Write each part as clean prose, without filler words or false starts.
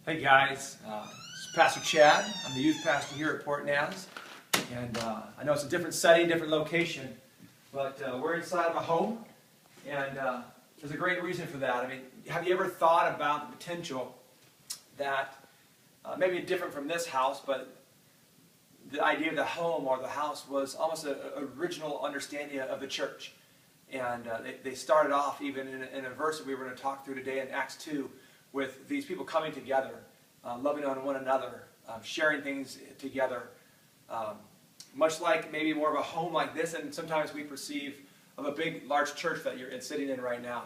Hey guys, this is Pastor Chad. I'm the youth pastor here at Port Naz, and I know it's a different setting, different location, but we're inside of a home, and there's a great reason for that. I mean, have you ever thought about the potential that maybe different from this house, but the idea of the home or the house was almost an original understanding of the church, and they started off even in a verse that we were going to talk through today in Acts 2. With these people coming together, loving on one another, sharing things together, much like maybe more of a home like this, and sometimes we perceive of a big, large church that you're sitting in right now.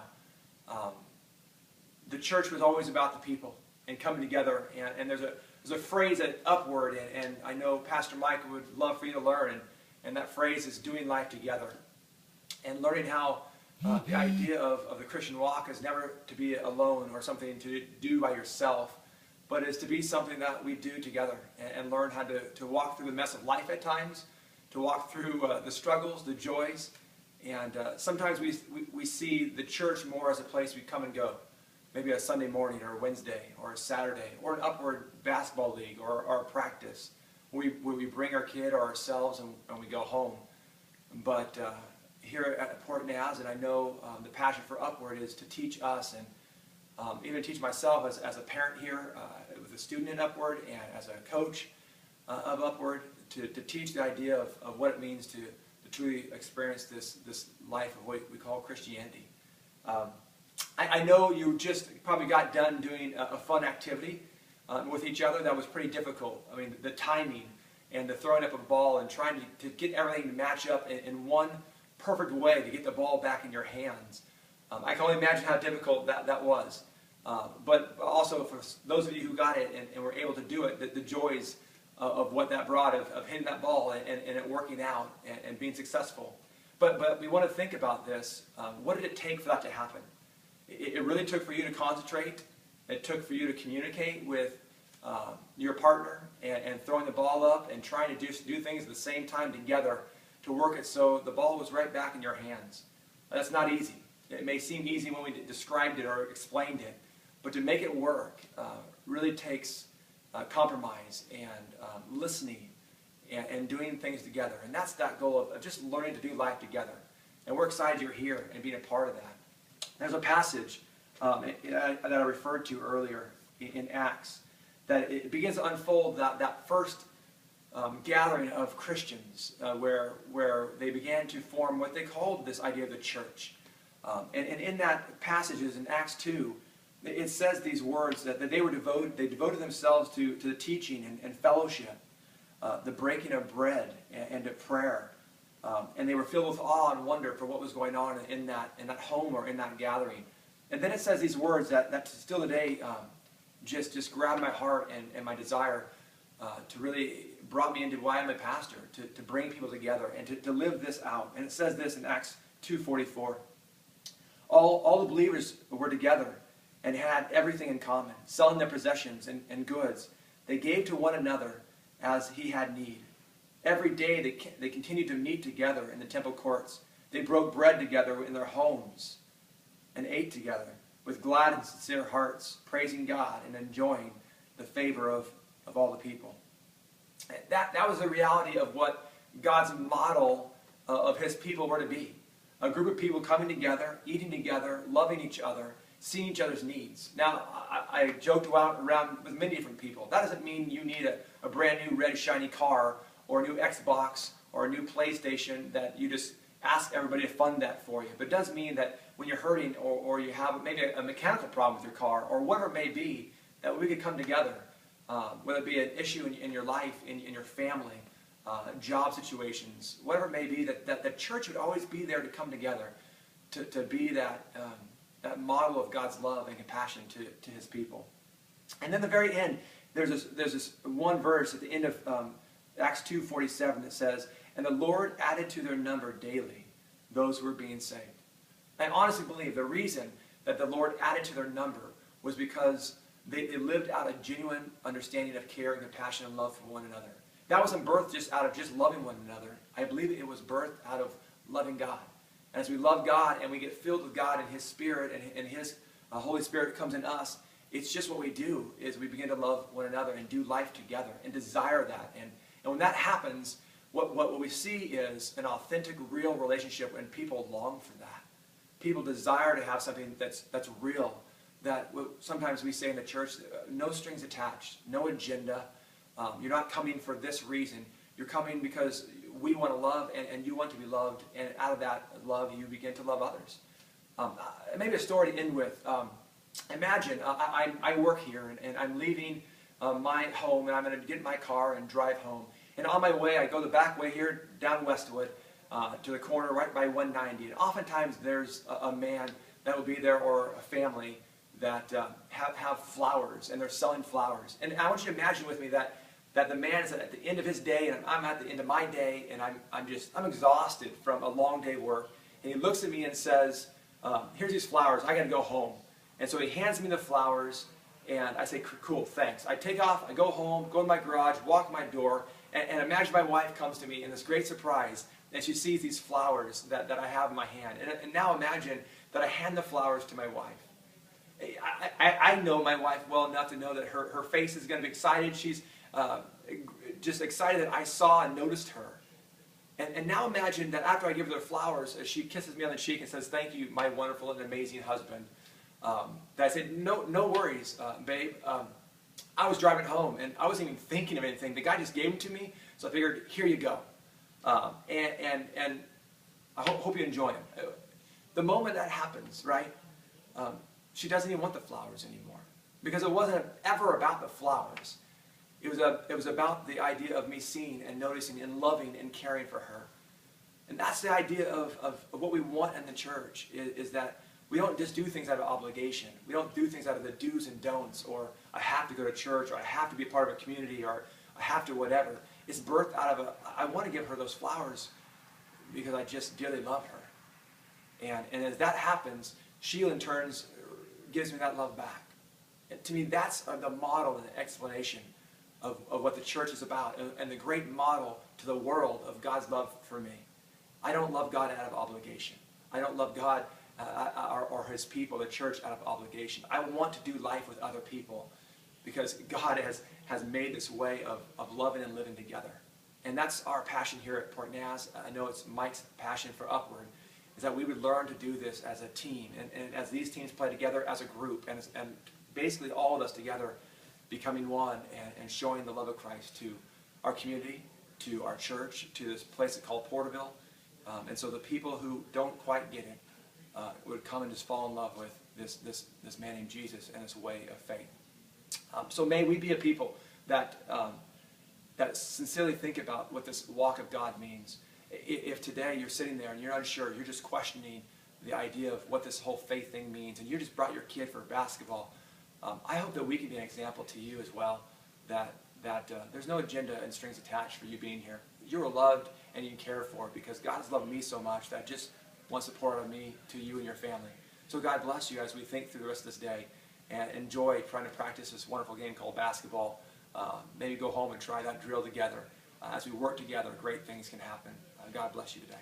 The church was always about the people and coming together, and there's a phrase that upward, and I know Pastor Mike would love for you to learn, and that phrase is doing life together, and learning how the idea of the Christian walk is never to be alone or something to do by yourself, but is to be something that we do together and learn how to walk through the mess of life at times, to walk through the struggles, the joys, and sometimes we see the church more as a place we come and go, maybe a Sunday morning or a Wednesday or a Saturday or an upward basketball league or a practice where we bring our kid or ourselves and we go home. But here at Port Naz, and I know the passion for Upward is to teach us and even teach myself as a parent here, with a student in Upward, and as a coach of Upward, to teach the idea of what it means to truly experience this life of what we call Christianity. I know you just probably got done doing a fun activity with each other that was pretty difficult. I mean, the timing and the throwing up a ball and trying to get everything to match up in one perfect way to get the ball back in your hands. I can only imagine how difficult that was. But also for those of you who got it and were able to do it, the joys of what that brought, of hitting that ball and it working out and being successful. But we want to think about this. What did it take for that to happen? It really took for you to concentrate. It took for you to communicate with your partner and throwing the ball up and trying to do things at the same time together to work it so the ball was right back in your hands. That's not easy. It may seem easy when we described it or explained it, but to make it work really takes compromise and listening and doing things together. And that's that goal of just learning to do life together. And we're excited you're here and being a part of that. There's a passage that I referred to earlier in Acts that it begins to unfold that first gathering of Christians where they began to form what they called this idea of the church. And in that passage in Acts 2, it says these words that they devoted themselves to the teaching and fellowship, the breaking of bread and to prayer. And they were filled with awe and wonder for what was going on in that home or in that gathering. And then it says these words that still today just grabbed my heart and my desire to really brought me into why I'm a pastor, to bring people together and to live this out. And it says this in Acts 2:44. All the believers were together and had everything in common, selling their possessions and goods. They gave to one another as he had need. Every day they continued to meet together in the temple courts. They broke bread together in their homes and ate together with glad and sincere hearts, praising God and enjoying the favor of all the people. That was the reality of what God's model of his people were to be. A group of people coming together, eating together, loving each other, seeing each other's needs. Now, I joked around with many different people. That doesn't mean you need a brand new red shiny car or a new Xbox or a new PlayStation that you just ask everybody to fund that for you. But it does mean that when you're hurting or you have maybe a mechanical problem with your car or whatever it may be, that we could come together. Whether it be an issue in your life, in your family, job situations, whatever it may be, that the church would always be there to come together, to be that model of God's love and compassion to his people. And then the very end, there's this one verse at the end of Acts 2:47 that says, "And the Lord added to their number daily those who were being saved." I honestly believe the reason that the Lord added to their number was because they lived out a genuine understanding of care and compassion and love for one another. That wasn't birthed just out of just loving one another. I believe it was birthed out of loving God. And as we love God and we get filled with God and his Spirit and his Holy Spirit comes in us it's just what we do, is we begin to love one another and do life together and desire that. And when that happens, what we see is an authentic, real relationship, and people long for that. People desire to have something that's real, that sometimes we say in the church, no strings attached, no agenda. You're not coming for this reason. You're coming because we want to love, and you want to be loved, and out of that love, you begin to love others. Maybe a story to end with. Imagine I work here, and I'm leaving my home, and I'm going to get in my car and drive home. And on my way, I go the back way here, down Westwood, to the corner right by 190. And oftentimes there's a man that will be there, or a family that have flowers, and they're selling flowers. And I want you to imagine with me that the man is at the end of his day, and I'm at the end of my day, and I'm exhausted from a long day of work. And he looks at me and says, here's these flowers, I got to go home. And so he hands me the flowers, and I say, cool, thanks. I take off, I go home, go to my garage, walk my door, and imagine my wife comes to me in this great surprise, and she sees these flowers that I have in my hand. And now imagine that I hand the flowers to my wife. I know my wife well enough to know that her face is going to be excited. She's just excited that I saw and noticed her. And now imagine that after I give her the flowers, she kisses me on the cheek and says, thank you, my wonderful and amazing husband. That I said, no worries, babe. I was driving home, and I wasn't even thinking of anything. The guy just gave them to me, so I figured, here you go. And I hope you enjoy them. The moment that happens, right, she doesn't even want the flowers anymore. Because it wasn't ever about the flowers. It was about the idea of me seeing and noticing and loving and caring for her. And that's the idea of what we want in the church, is that we don't just do things out of obligation. We don't do things out of the do's and don'ts, or I have to go to church, or I have to be a part of a community, or I have to whatever. It's birthed out of I want to give her those flowers because I just dearly love her. And as that happens, she in turn gives me that love back. And to me, that's the model and the explanation of what the church is about, and the great model to the world of God's love for me. I don't love God out of obligation. I don't love God or his people, the church, out of obligation. I want to do life with other people because God has made this way of loving and living together. And that's our passion here at Port Naz. I know it's Mike's passion for Upward, is that we would learn to do this as a team, and as these teams play together as a group, and basically all of us together becoming one and showing the love of Christ to our community, to our church, to this place called Porterville. And so the people who don't quite get it would come and just fall in love with this man named Jesus and his way of faith. So may we be a people that sincerely think about what this walk of God means. If today you're sitting there and you're unsure, you're just questioning the idea of what this whole faith thing means, and you just brought your kid for basketball, I hope that we can be an example to you as well, that there's no agenda and strings attached for you being here. You're loved and you care for, because God has loved me so much that just wants to pour out of me to you and your family. So God bless you as we think through the rest of this day, and enjoy trying to practice this wonderful game called basketball. Maybe go home and try that drill together. As we work together, great things can happen. God bless you today.